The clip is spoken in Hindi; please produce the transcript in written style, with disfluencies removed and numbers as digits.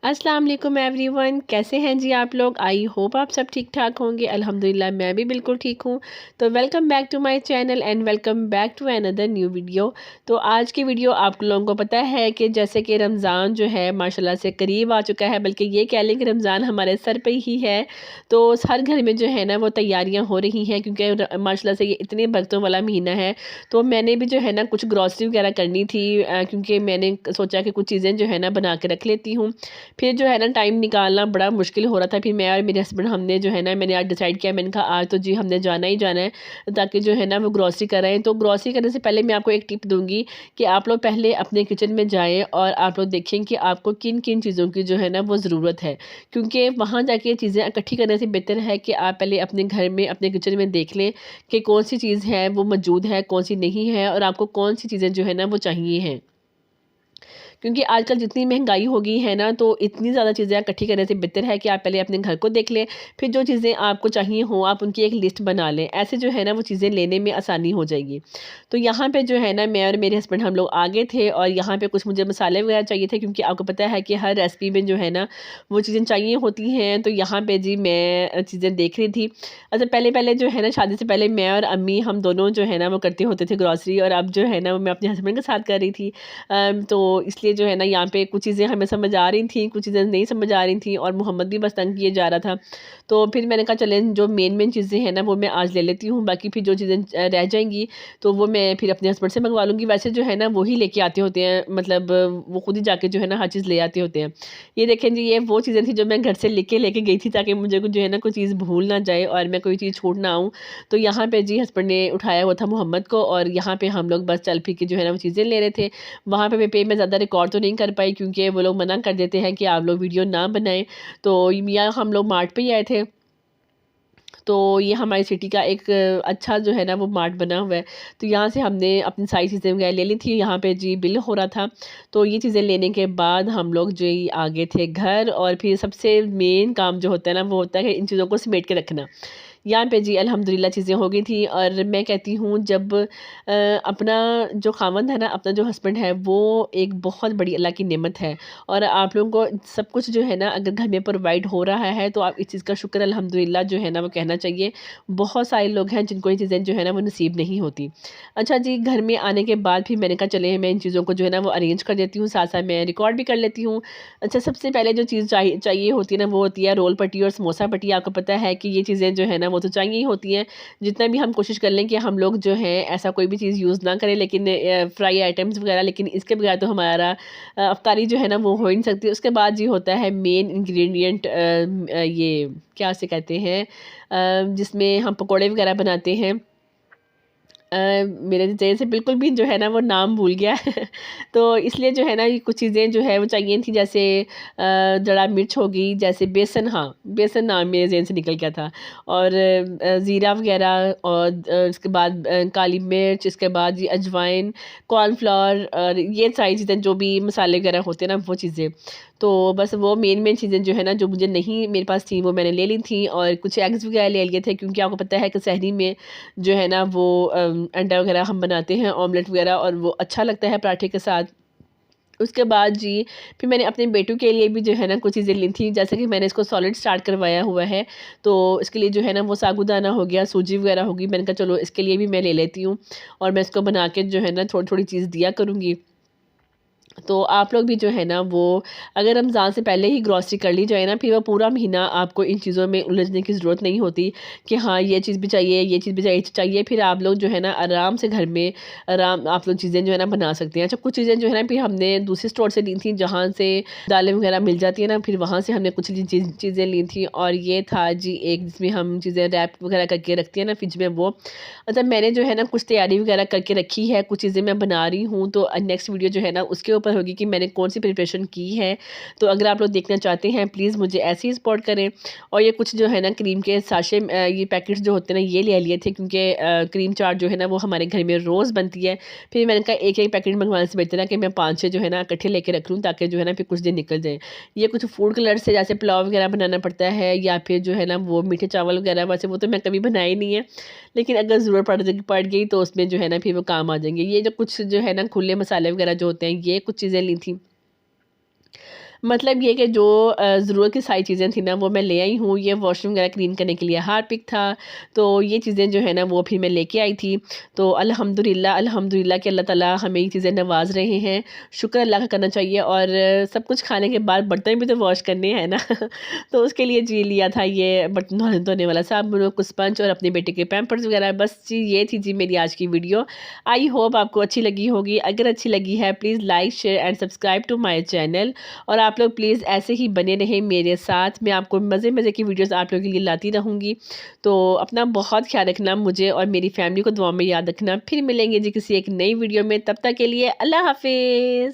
अस्सलाम वालेकुम एवरीवन, कैसे हैं जी आप लोग। आई होप आप सब ठीक ठाक होंगे। अल्हम्दुलिल्लाह मैं भी बिल्कुल ठीक हूँ। तो welcome back to my channel and welcome back to another new video. तो आज की वीडियो आप लोगों को पता है कि जैसे कि रमज़ान जो है माशाल्लाह से करीब आ चुका है, बल्कि ये कह लें कि रमज़ान हमारे सर पे ही है। तो हर घर में जो है ना वो तैयारियाँ हो रही हैं, क्योंकि माशाल्लाह से ये इतने बरकतों वाला महीना है। तो मैंने भी जो है ना कुछ ग्रॉसरी वगैरह करनी थी, क्योंकि मैंने सोचा कि कुछ चीज़ें जो है ना बना के रख लेती हूँ। फिर जो है ना टाइम निकालना बड़ा मुश्किल हो रहा था। फिर मैं और मेरे हस्बैंड हमने जो है ना मैंने आज डिसाइड किया, मैंने कहा आज तो जी हमने जाना ही जाना है, ताकि जो है ना वो ग्रॉसरी कराएँ। तो ग्रॉसरी करने से पहले मैं आपको एक टिप दूँगी कि आप लोग पहले अपने किचन में जाएँ और आप लोग देखें कि आपको किन-किन चीज़ों की जो है ना वो ज़रूरत है। क्योंकि वहाँ जाके चीज़ें इकट्ठी करने से बेहतर है कि आप पहले अपने घर में, अपने किचन में देख लें कि कौन-सी चीज़ है वो मौजूद है, कौन-सी नहीं है और आपको कौन-सी चीज़ें जो है ना वो चाहिए हैं। क्योंकि आजकल जितनी महंगाई हो गई है ना, तो इतनी ज़्यादा चीज़ें इकट्ठी करने से बेहतर है कि आप पहले अपने घर को देख लें, फिर जो चीज़ें आपको चाहिए हों आप उनकी एक लिस्ट बना लें। ऐसे जो है ना वो चीज़ें लेने में आसानी हो जाएगी। तो यहाँ पे जो है ना मैं और मेरे हस्बैंड हम लोग आ गए थे, और यहाँ पे कुछ मुझे मसाले वगैरह चाहिए थे, क्योंकि आपको पता है कि हर रेसिपी में जो है ना वो चीज़ें चाहिए होती हैं। तो यहाँ पे जी मैं चीज़ें देख रही थी। अच्छा, पहले-पहले जो है ना शादी से पहले मैं और अम्मी हम दोनों जो है ना वो करते होते थे ग्रॉसरी, और अब जो है ना वो मैं अपने हस्बैंड के साथ कर रही थी। तो इसलिए जो है ना यहाँ पे कुछ चीज़ें हमें समझ आ रही थी, कुछ चीज़ें नहीं समझ आ रही थी, और मोहम्मद भी बस तंग किए जा रहा था। तो फिर मैंने कहा चलें जो मेन चीज़ें हैं ना वो मैं आज ले लेती हूँ, बाकी फिर जो चीज़ें रह जाएँगी तो वो मैं फिर अपने हस्बैंड से मंगवा लूँगी। वैसे जो है ना वो ही लेके आते होते हैं, मतलब वो खुद ही जाके जो है ना हर चीज़ ले आते होते हैं। ये देखें जी, ये वो चीज़ें थी जो मैं घर से लेके गई थी, ताकि मुझे कुछ जो है ना कोई चीज़ भूल ना जाए और मैं कोई चीज़ छूट ना आऊँ। तो यहाँ पे जी हस्बैंड ने उठाया हुआ था मोहम्मद को, और यहाँ पे हम लोग बस चल फिर के जो है ना वो चीज़ें ले रहे थे। वहाँ पे मैं ज़्यादा रिकॉर्ड तो नहीं कर पाई, क्योंकि वो लोग मना कर देते हैं कि आप लोग वीडियो ना बनाएँ। तो यहाँ हम लोग मार्ट पे ही आए थे। तो ये हमारी सिटी का एक अच्छा जो है ना वो मार्ट बना हुआ है। तो यहाँ से हमने अपनी सारी चीज़ें वगैरह ले ली थी। यहाँ पे जी बिल हो रहा था। तो ये चीज़ें लेने के बाद हम लोग जो ये आ गए थे घर, और फिर सबसे मेन काम जो होता है ना वो होता है इन चीज़ों को समेट के रखना। यहाँ पे जी अल्हम्दुलिल्लाह चीज़ें हो गई थी, और मैं कहती हूँ जब अपना जो ख़ावंद है ना, अपना जो हस्बैंड है, वो एक बहुत बड़ी अल्लाह की नेमत है। और आप लोगों को सब कुछ जो है ना अगर घर में प्रोवाइड हो रहा है, तो आप इस चीज़ का शुक्र अल्हम्दुलिल्लाह जो है ना वो कहना चाहिए। बहुत सारे लोग हैं जिनको ये चीज़ें जो है ना वो नसीब नहीं होती। अच्छा जी, घर में आने के बाद फिर मैंने कहा चले मैं इन चीज़ों को जो है ना वो अरेंज कर देती हूँ, साथ-साथ मैं रिकॉर्ड भी कर लेती हूँ। अच्छा, सबसे पहले जो चीज़ चाहिए होती है ना वो होती है रोल पट्टी और समोसा पट्टी। आपको पता है कि ये चीज़ें जो है ना वो तो चाहिए ही होती हैं। जितना भी हम कोशिश कर लें कि हम लोग जो है ऐसा कोई भी चीज़ यूज़ ना करें, लेकिन फ्राई आइटम्स वगैरह, लेकिन इसके बगैर तो हमारा अफ्तारी जो है ना वो हो ही नहीं सकती। उसके बाद जी होता है मेन इंग्रेडिएंट, ये क्या उसे कहते हैं, जिसमें हम पकौड़े वगैरह बनाते हैं। मेरे ज़हन से बिल्कुल भी जो है ना वो नाम भूल गया है। तो इसलिए जो है ना ये कुछ चीज़ें जो है वो चाहिए थी, जैसे जड़ा मिर्च हो गई, जैसे बेसन, हाँ, बेसन नाम मेरे ज़हन से निकल गया था, और ज़ीरा वग़ैरह, और उसके बाद काली मिर्च, इसके बाद ये अजवाइन, कॉर्नफ्लोर, और ये सारी चीज़ें जो भी मसाले वग़ैरह होते हैं ना वो चीज़ें। तो बस वो मेन चीज़ें जो है ना जो मुझे नहीं मेरे पास थी वो मैंने ले ली थी, और कुछ एग्स वग़ैरह ले लिए थे, क्योंकि आपको पता है कि सहरी में जो है ना वो अंडा वग़ैरह हम बनाते हैं, ऑमलेट वग़ैरह, और वो अच्छा लगता है पराठे के साथ। उसके बाद जी फिर मैंने अपने बेटू के लिए भी जो है ना कुछ चीज़ें ली थी, जैसे कि मैंने इसको सॉलिड स्टार्ट करवाया हुआ है। तो इसके लिए जो है ना वो साबूदाना हो गया, सूजी वग़ैरह होगी, मैंने कहा चलो इसके लिए भी मैं ले लेती हूँ, और मैं इसको बना के जो है ना थोड़ी-थोड़ी चीज़ दिया करूँगी। तो आप लोग भी जो है ना वो अगर रमज़ान से पहले ही ग्रॉसरी कर ली जाए ना, फिर वो पूरा महीना आपको इन चीज़ों में उलझने की ज़रूरत नहीं होती कि हाँ, ये चीज़ भी चाहिए, ये चीज़ भी चाहिए। फिर आप लोग जो है ना आराम से घर में आराम आप लोग चीज़ें जो है ना बना सकते हैं। अच्छा, कुछ चीज़ें जो है ना फिर हमने दूसरे स्टोर से ली थी, जहाँ से दालें वगैरह मिल जाती है ना, फिर वहाँ से हमने कुछ चीज़ें ली थी, और ये था जी एक जिसमें हम चीज़ें रैप वगैरह करके रखती हैं ना फ्रिज में, वो। मतलब मैंने जो है ना कुछ तैयारी वगैरह करके रखी है, कुछ चीज़ें मैं बना रही हूँ, तो नेक्स्ट वीडियो जो है ना उसके ऊपर होगी कि मैंने कौन-सी प्रिपरेशन की है। तो अगर आप लोग देखना चाहते हैं प्लीज़ मुझे ऐसे ही सपोर्ट करें। और ये कुछ जो है ना क्रीम के साशे ये पैकेट्स जो होते हैं ना ये ले लिए थे, क्योंकि क्रीम चाट जो है ना वो हमारे घर में रोज़ बनती है। फिर मैंने कहा एक-एक पैकेट मँगवाने से बेहतर है कि मैं 5-6 जो है ना इकट्ठे लेके रख लूँ, ताकि जो है ना फिर कुछ दिन निकल जाएँ। ये कुछ फूड कलर्स से, जैसे पुलाव वगैरह बनाना पड़ता है, या फिर जो है ना वो मीठे चावल वगैरह, वैसे वो तो मैं कभी बनाए ही नहीं है। लेकिन अगर ज़रूरत पड़ गई तो उसमें जो है ना फिर वो काम आ जाएँगे। ये जो कुछ जो है ना खुले मसाले वगैरह जो होते हैं, ये कुछ चीज़ें ली थी। मतलब ये कि जो ज़रूरत की सारी चीज़ें थी ना वो मैं ले आई हूँ। ये वॉशरूम वगैरह क्लीन करने के लिए हार्पिक था, तो ये चीज़ें जो है ना वो फिर मैं लेके आई थी। तो अल्हम्दुलिल्लाह अल्हम्दुलिल्लाह कि अल्लाह ताला हमें ये चीज़ें नवाज़ रहे हैं। शुक्र अल्लाह का करना चाहिए। और सब कुछ खाने के बाद बर्तन भी तो वॉश करने हैं ना तो उसके लिए जी लिया था ये बर्तन धोने वाला साबुन, कुछ स्पंज और अपने बेटे के पैम्पर्स वगैरह। बस जी ये थी जी मेरी आज की वीडियो। आई होप आपको अच्छी लगी होगी। अगर अच्छी लगी है please like share and subscribe to my channel. और आप लोग प्लीज़ ऐसे ही बने रहें मेरे साथ। मैं आपको मज़े मज़े की वीडियोस आप लोगों के लिए लाती रहूँगी। तो अपना बहुत ख्याल रखना, मुझे और मेरी फैमिली को दुआ में याद रखना। फिर मिलेंगे जी किसी एक नई वीडियो में, तब तक के लिए अल्लाह हाफ़िज़।